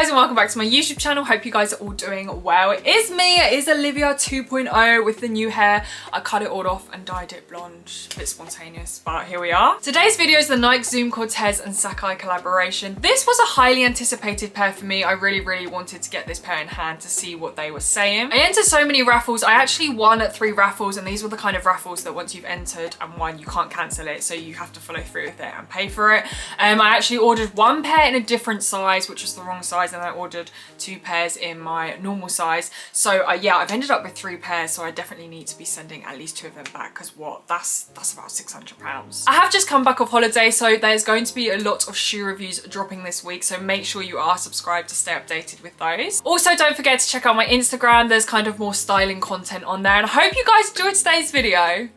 guys and welcome back to my YouTube channel. Hope you guys are all doing well. It is me, it is Olivia 2.0 with the new hair. I cut it all off and dyed it blonde. A bit spontaneous, but here we are. Today's video is the Nike Zoom Cortez and Sacai collaboration. This was a highly anticipated pair for me. I really wanted to get this pair in hand to see what they were saying. I entered so many raffles. I actually won at 3 raffles, and these were the kind of raffles that once you've entered and won, you can't cancel it, so you have to follow through with it and pay for it. I actually ordered 1 pair in a different size, which was the wrong size, and I ordered 2 pairs in my normal size. So yeah, I've ended up with 3 pairs, so I definitely need to be sending at least 2 of them back, because what, that's about £600. I have just come back off holiday, so there's going to be a lot of shoe reviews dropping this week, so make sure you are subscribed to stay updated with those. Also, don't forget to check out my Instagram. There's kind of more styling content on there, and I hope you guys enjoyed today's video.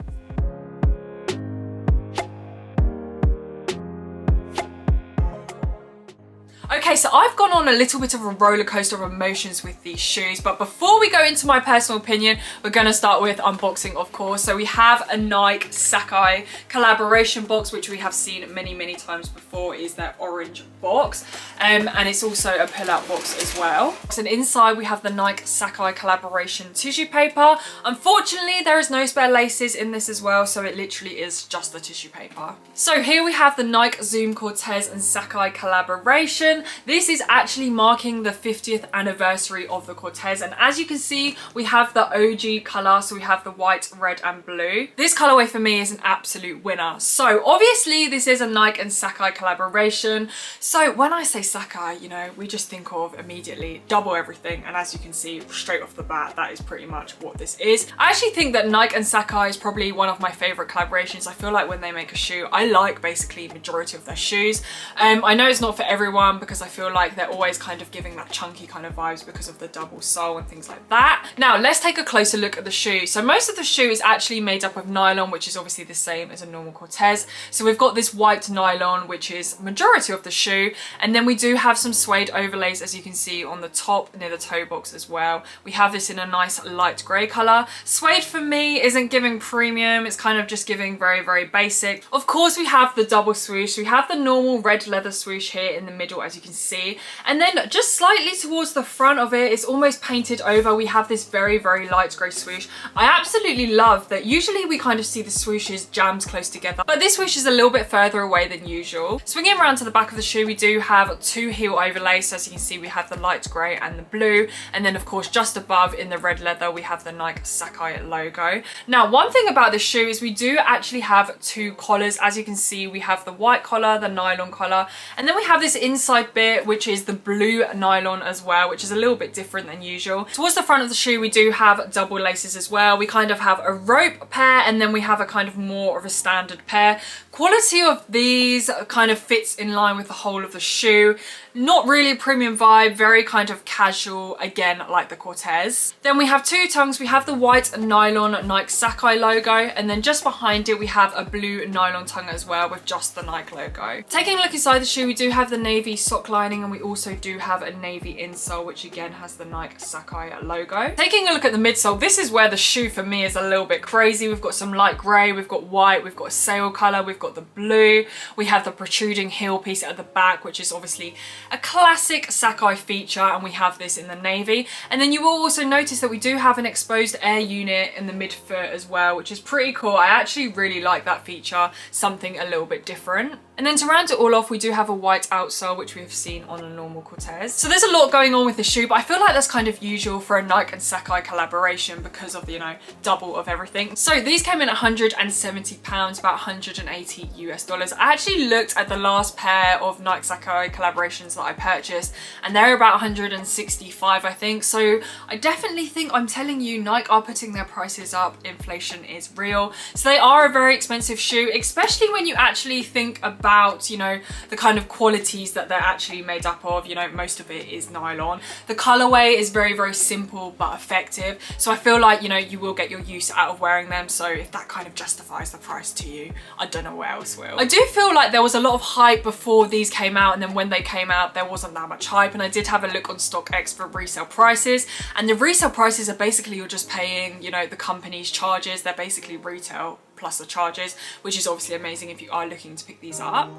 Okay, so I've gone on a little bit of a roller coaster of emotions with these shoes, but before we go into my personal opinion, we're going to start with unboxing, of course. So we have a Nike Sacai collaboration box, which we have seen many times before. Is that orange box, and it's also a pull-out box as well. And inside we have the Nike Sacai collaboration tissue paper. Unfortunately, there is no spare laces in this as well, so it literally is just the tissue paper. So here we have the Nike Zoom Cortez and Sacai collaboration. This is actually marking the 50th anniversary of the Cortez, and as you can see, we have the OG colour, so we have the white, red and blue. This colourway for me is an absolute winner. So obviously this is a Nike and Sacai collaboration, so when I say Sacai, you know, we just think of immediately double everything, and as you can see straight off the bat, that is pretty much what this is. I actually think that Nike and Sacai is probably one of my favourite collaborations. I feel like when they make a shoe, I like basically majority of their shoes. I know it's not for everyone, because I feel like they're always kind of giving that chunky kind of vibes because of the double sole and things like that. Now let's take a closer look at the shoe. So most of the shoe is actually made up of nylon, which is obviously the same as a normal Cortez. So we've got this white nylon, which is majority of the shoe, and then we do have some suede overlays, as you can see on the top near the toe box as well. We have this in a nice light grey colour. Suede for me isn't giving premium, it's kind of just giving very basic. Of course we have the double swoosh. We have the normal red leather swoosh here in the middle, as you can see, and then just slightly towards the front of it, it's almost painted over. We have this very light grey swoosh. I absolutely love that. Usually we kind of see the swooshes jammed close together, but this swoosh is a little bit further away than usual. Swinging around to the back of the shoe, we do have 2 heel overlays. So as you can see, we have the light grey and the blue, and then of course just above in the red leather we have the Nike Sacai logo. Now one thing about this shoe is we do actually have 2 collars. As you can see, we have the white collar, the nylon collar, and then we have this inside bit which is the blue nylon as well, which is a little bit different than usual. Towards the front of the shoe we do have double laces as well. We kind of have a rope pair, and then we have a kind of more of a standard pair. Quality of these kind of fits in line with the whole of the shoe. Not really a premium vibe, very kind of casual, again like the Cortez. Then we have 2 tongues. We have the white nylon Nike Sacai logo, and then just behind it we have a blue nylon tongue as well with just the Nike logo. Taking a look inside the shoe, we do have the navy sock lining, and we also do have a navy insole, which again has the Nike Sacai logo. Taking a look at the midsole, this is where the shoe for me is a little bit crazy. We've got some light grey, we've got white, we've got a sail colour, we've got the blue, we have the protruding heel piece at the back, which is obviously a classic Sacai feature, and we have this in the navy. And then you will also notice that we do have an exposed air unit in the midfoot as well, which is pretty cool. I actually really like that feature, something a little bit different. And then to round it all off, we do have a white outsole, which we have seen on a normal Cortez. So there's a lot going on with the shoe, but I feel like that's kind of usual for a Nike and Sacai collaboration because of the, you know, double of everything. So these came in at £170, about 180 US dollars. I actually looked at the last pair of Nike Sacai collaborations that I purchased, and they're about 165, I think. So I definitely think, I'm telling you, Nike are putting their prices up. Inflation is real. So they are a very expensive shoe, especially when you actually think about, you know, the kind of qualities that they're actually made up of. You know, most of it is nylon. The colorway is very simple but effective. So I feel like, you know, you will get your use out of wearing them. So if that kind of justifies the price to you, I don't know what else will. I do feel like there was a lot of hype before these came out, and then when they came out there wasn't that much hype. And I did have a look on StockX for resale prices, and the resale prices are basically, you're just paying, you know, the company's charges. They're basically retail plus the charges, which is obviously amazing if you are looking to pick these up.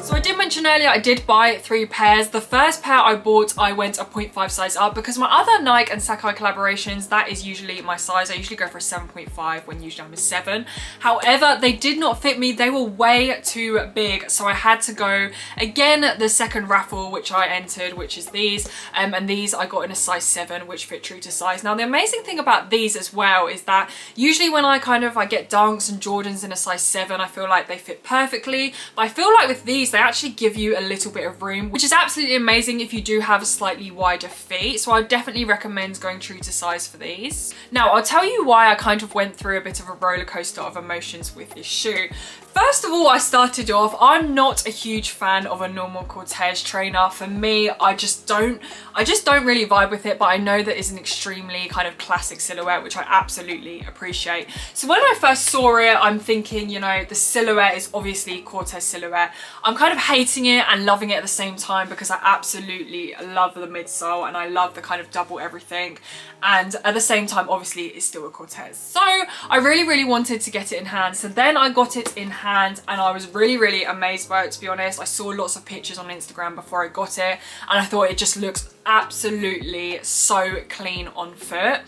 So I did mention earlier I did buy 3 pairs. The first pair I bought, I went a 0.5 size up because my other Nike and Sacai collaborations, that is usually my size. I usually go for a 7.5 when usually I'm a 7. However, they did not fit me. They were way too big. So I had to go again the second raffle, which I entered, which is these. And these I got in a size 7, which fit true to size. Now the amazing thing about these as well is that usually when I get Dunks and Jordans in a size 7, I feel like they fit perfectly. But I feel like with these, they actually give you a little bit of room, which is absolutely amazing if you do have a slightly wider feet. So I definitely recommend going true to size for these. Now I'll tell you why I kind of went through a bit of a roller coaster of emotions with this shoe. First of all, I started off, I'm not a huge fan of a normal Cortez trainer. For me, I just don't really vibe with it, but I know that it's an extremely kind of classic silhouette, which I absolutely appreciate. So when I first saw it, I'm thinking, you know, the silhouette is obviously Cortez silhouette. I'm kind of hating it and loving it at the same time because I absolutely love the midsole and I love the kind of double everything. And at the same time, obviously, it's still a Cortez. So I really wanted to get it in hand. So then I got it in hand and I was really amazed by it, to be honest. I saw lots of pictures on Instagram before I got it and I thought it just looks absolutely so clean on foot.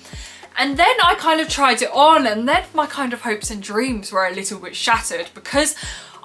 And then I kind of tried it on and then my kind of hopes and dreams were a little bit shattered because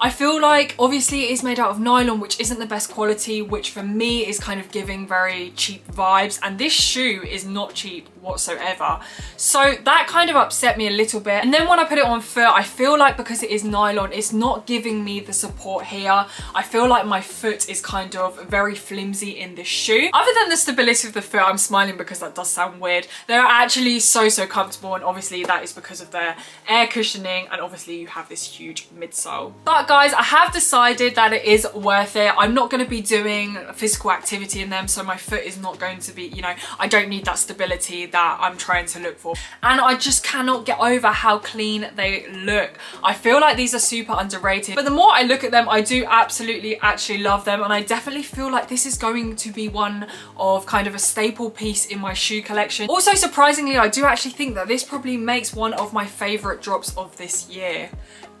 I feel like obviously it is made out of nylon, which isn't the best quality, which for me is kind of giving very cheap vibes, and this shoe is not cheap whatsoever. So that kind of upset me a little bit. And then when I put it on foot, I feel like because it is nylon, it's not giving me the support here. I feel like my foot is kind of very flimsy in this shoe. Other than the stability of the foot, I'm smiling because that does sound weird. They're actually so comfortable, and obviously that is because of their air cushioning, and obviously you have this huge midsole. But guys, I have decided that it is worth it. I'm not going to be doing physical activity in them, so my foot is not going to be, you know, I don't need that stability that I'm trying to look for. And I just cannot get over how clean they look. I feel like these are super underrated, but the more I look at them, I do absolutely actually love them, and I definitely feel like this is going to be one of kind of a staple piece in my shoe collection. Also, surprisingly, I do actually think that this probably makes one of my favorite drops of this year.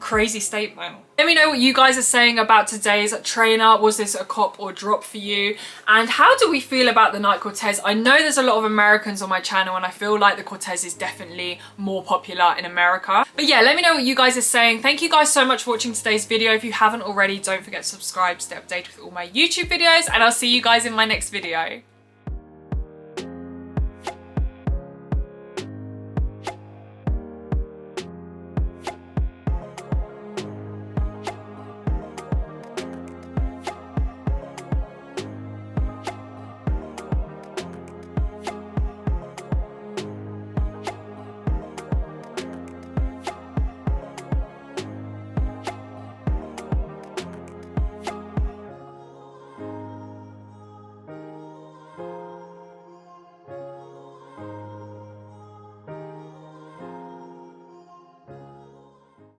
Crazy statement. Let me know what you guys are saying about today's trainer. Was this a cop or drop for you? And how do we feel about the Nike Cortez? I know there's a lot of Americans on my channel and I feel like the Cortez is definitely more popular in America. But yeah, let me know what you guys are saying. Thank you guys so much for watching today's video. If you haven't already, don't forget to subscribe to stay updated with all my YouTube videos, and I'll see you guys in my next video.